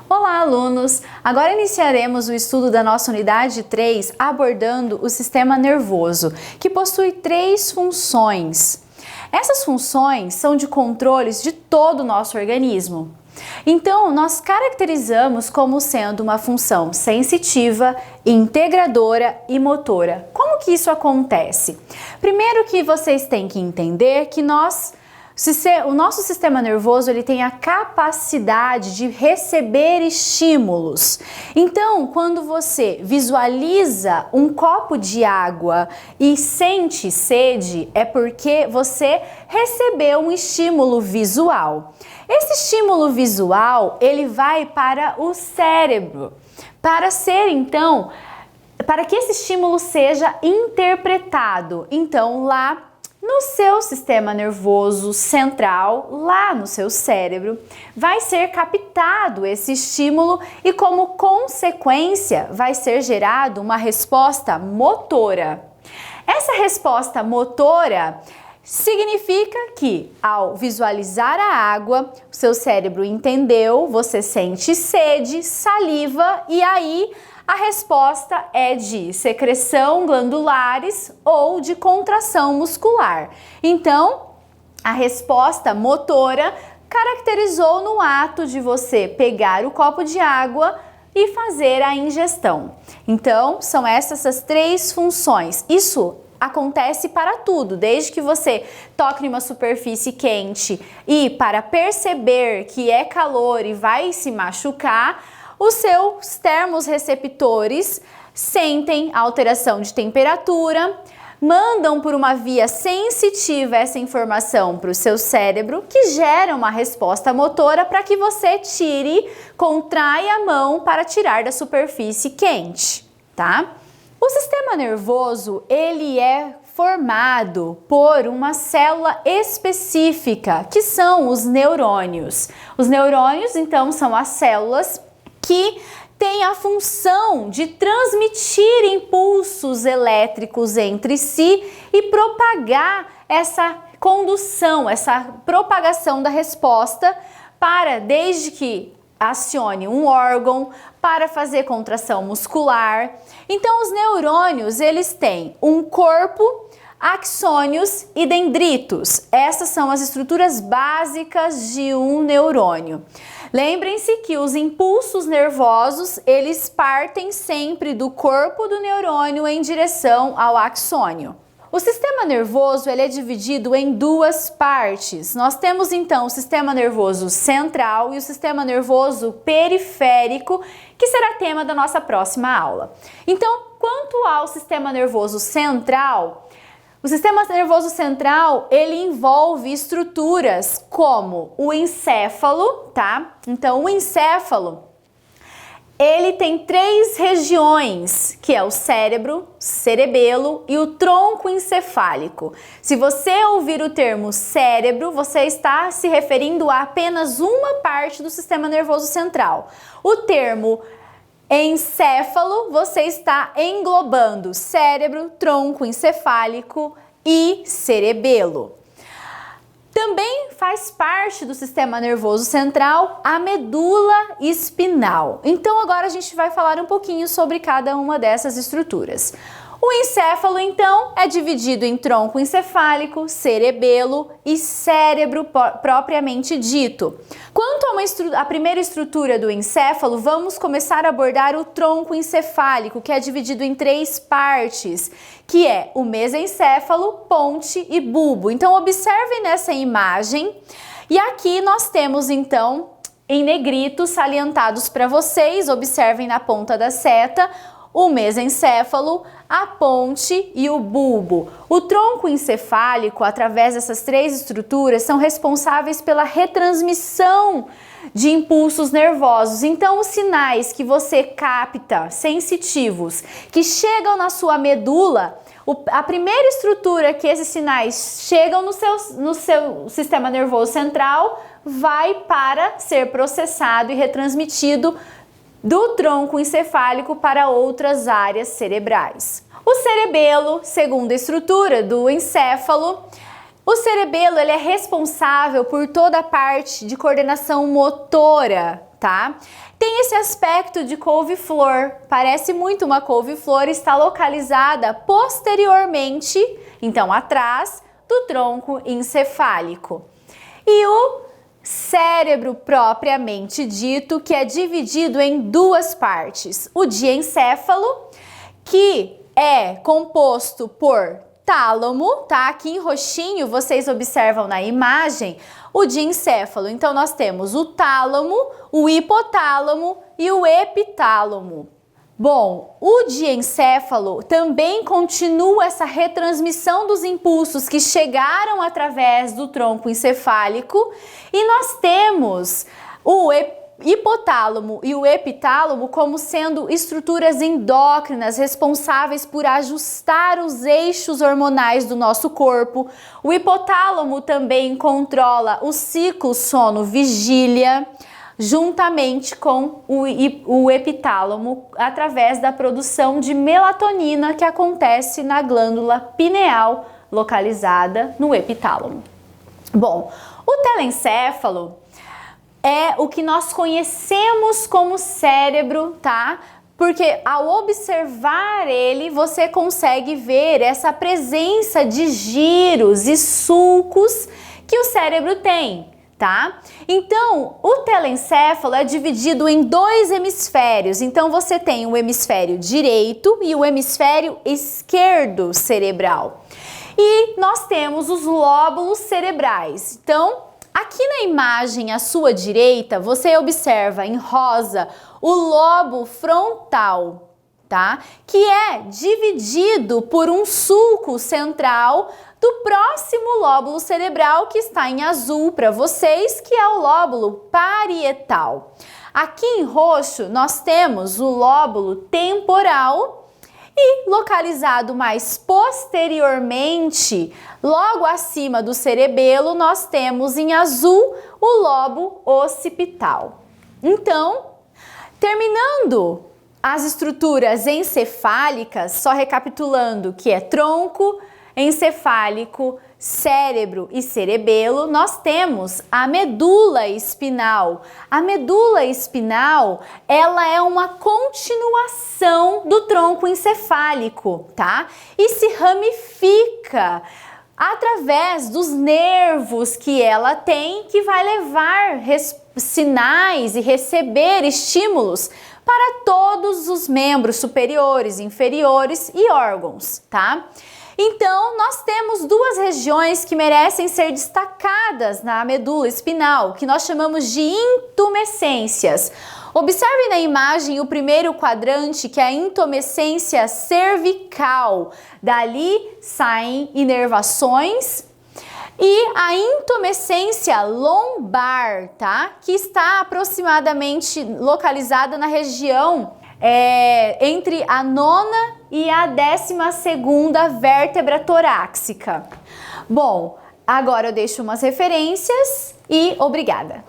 Olá, alunos! Agora iniciaremos o estudo da nossa unidade 3 abordando o sistema nervoso, que possui 3 funções. Essas funções são de controles de todo o nosso organismo. Então, nós caracterizamos como sendo uma função sensitiva, integradora e motora. Como que isso acontece? Primeiro que vocês têm que entender que o nosso sistema nervoso ele tem a capacidade de receber estímulos. Então, quando você visualiza um copo de água e sente sede, é porque você recebeu um estímulo visual. Esse estímulo visual, ele vai para o cérebro, para que esse estímulo seja interpretado. Então, lá no seu sistema nervoso central, lá no seu cérebro, vai ser captado esse estímulo e, como consequência, vai ser gerada uma resposta motora. Essa resposta motora significa que, ao visualizar a água, o seu cérebro entendeu, você sente sede, saliva e aí a resposta é de secreção glandulares ou de contração muscular. Então, a resposta motora caracterizou no ato de você pegar o copo de água e fazer a ingestão. Então, são essas as 3 funções. Isso acontece para tudo, desde que você toque em uma superfície quente e para perceber que é calor e vai se machucar, os seus termorreceptores sentem a alteração de temperatura, mandam por uma via sensitiva essa informação para o seu cérebro, que gera uma resposta motora para que você contraia a mão para tirar da superfície quente, tá? O sistema nervoso, ele é formado por uma célula específica, que são os neurônios. Os neurônios, então, são as células que têm a função de transmitir impulsos elétricos entre si e propagar essa condução, essa propagação da resposta desde que acione um órgão para fazer contração muscular. Então, os neurônios, eles têm um corpo, axônios e dendritos. Essas são as estruturas básicas de um neurônio. Lembrem-se que os impulsos nervosos, eles partem sempre do corpo do neurônio em direção ao axônio. O sistema nervoso ele é dividido em 2 partes. Nós temos então o sistema nervoso central e o sistema nervoso periférico, que será tema da nossa próxima aula. Então, quanto ao sistema nervoso central, o sistema nervoso central, ele envolve estruturas como o encéfalo, tá? Então, o encéfalo, ele tem 3 regiões, que é o cérebro, cerebelo e o tronco encefálico. Se você ouvir o termo cérebro, você está se referindo a apenas uma parte do sistema nervoso central. O termo encéfalo, você está englobando cérebro, tronco encefálico e cerebelo. Também faz parte do sistema nervoso central a medula espinal. Então agora a gente vai falar um pouquinho sobre cada uma dessas estruturas. O encéfalo, então, é dividido em tronco encefálico, cerebelo e cérebro propriamente dito. Quanto à primeira estrutura do encéfalo, vamos começar a abordar o tronco encefálico, que é dividido em 3 partes, que é o mesencéfalo, ponte e bulbo. Então, observem nessa imagem. E aqui nós temos, então, em negrito, salientados para vocês, observem na ponta da seta, o mesencéfalo, a ponte e o bulbo. O tronco encefálico, através dessas 3 estruturas, são responsáveis pela retransmissão de impulsos nervosos. Então, os sinais que você capta, sensitivos, que chegam na sua medula, a primeira estrutura que esses sinais chegam no seu sistema nervoso central vai para ser processado e retransmitido do tronco encefálico para outras áreas cerebrais. O cerebelo, segunda estrutura do encéfalo, o cerebelo ele é responsável por toda a parte de coordenação motora tá? Tem esse aspecto de couve-flor, parece muito uma couve-flor, está localizada posteriormente, então atrás do tronco encefálico. E o cérebro propriamente dito, que é dividido em duas partes. O diencéfalo, que é composto por tálamo, tá? Aqui em roxinho vocês observam na imagem o diencéfalo. Então nós temos o tálamo, o hipotálamo e o epitálamo. Bom, o diencéfalo também continua essa retransmissão dos impulsos que chegaram através do tronco encefálico e nós temos o hipotálamo e o epitálamo como sendo estruturas endócrinas responsáveis por ajustar os eixos hormonais do nosso corpo. O hipotálamo também controla o ciclo sono-vigília, juntamente com o epitálamo, através da produção de melatonina que acontece na glândula pineal, localizada no epitálamo. Bom, o telencéfalo é o que nós conhecemos como cérebro, tá? Porque ao observar ele, você consegue ver essa presença de giros e sulcos que o cérebro tem, tá? Então, o telencéfalo é dividido em dois hemisférios. Então, você tem o hemisfério direito e o hemisfério esquerdo cerebral. E nós temos os lóbulos cerebrais. Então, aqui na imagem à sua direita, você observa em rosa o lobo frontal, tá? Que é dividido por um sulco central do próximo lóbulo cerebral que está em azul para vocês, que é o lóbulo parietal. Aqui em roxo nós temos o lóbulo temporal e localizado mais posteriormente, logo acima do cerebelo, nós temos em azul o lobo occipital. Então, terminando as estruturas encefálicas, só recapitulando que é tronco, encefálico, cérebro e cerebelo, nós temos a medula espinal. A medula espinal, ela é uma continuação do tronco encefálico, tá? E se ramifica através dos nervos que ela tem, que vai levar sinais e receber estímulos para todos os membros superiores, inferiores e órgãos, tá? Então, nós temos duas regiões que merecem ser destacadas na medula espinal, que nós chamamos de intumescências. Observe na imagem o primeiro quadrante, que é a intumescência cervical. Dali saem inervações. E a intumescência lombar, tá? Que está aproximadamente localizada na região entre a 9ª e a 12ª vértebra torácica. Bom, agora eu deixo umas referências e obrigada!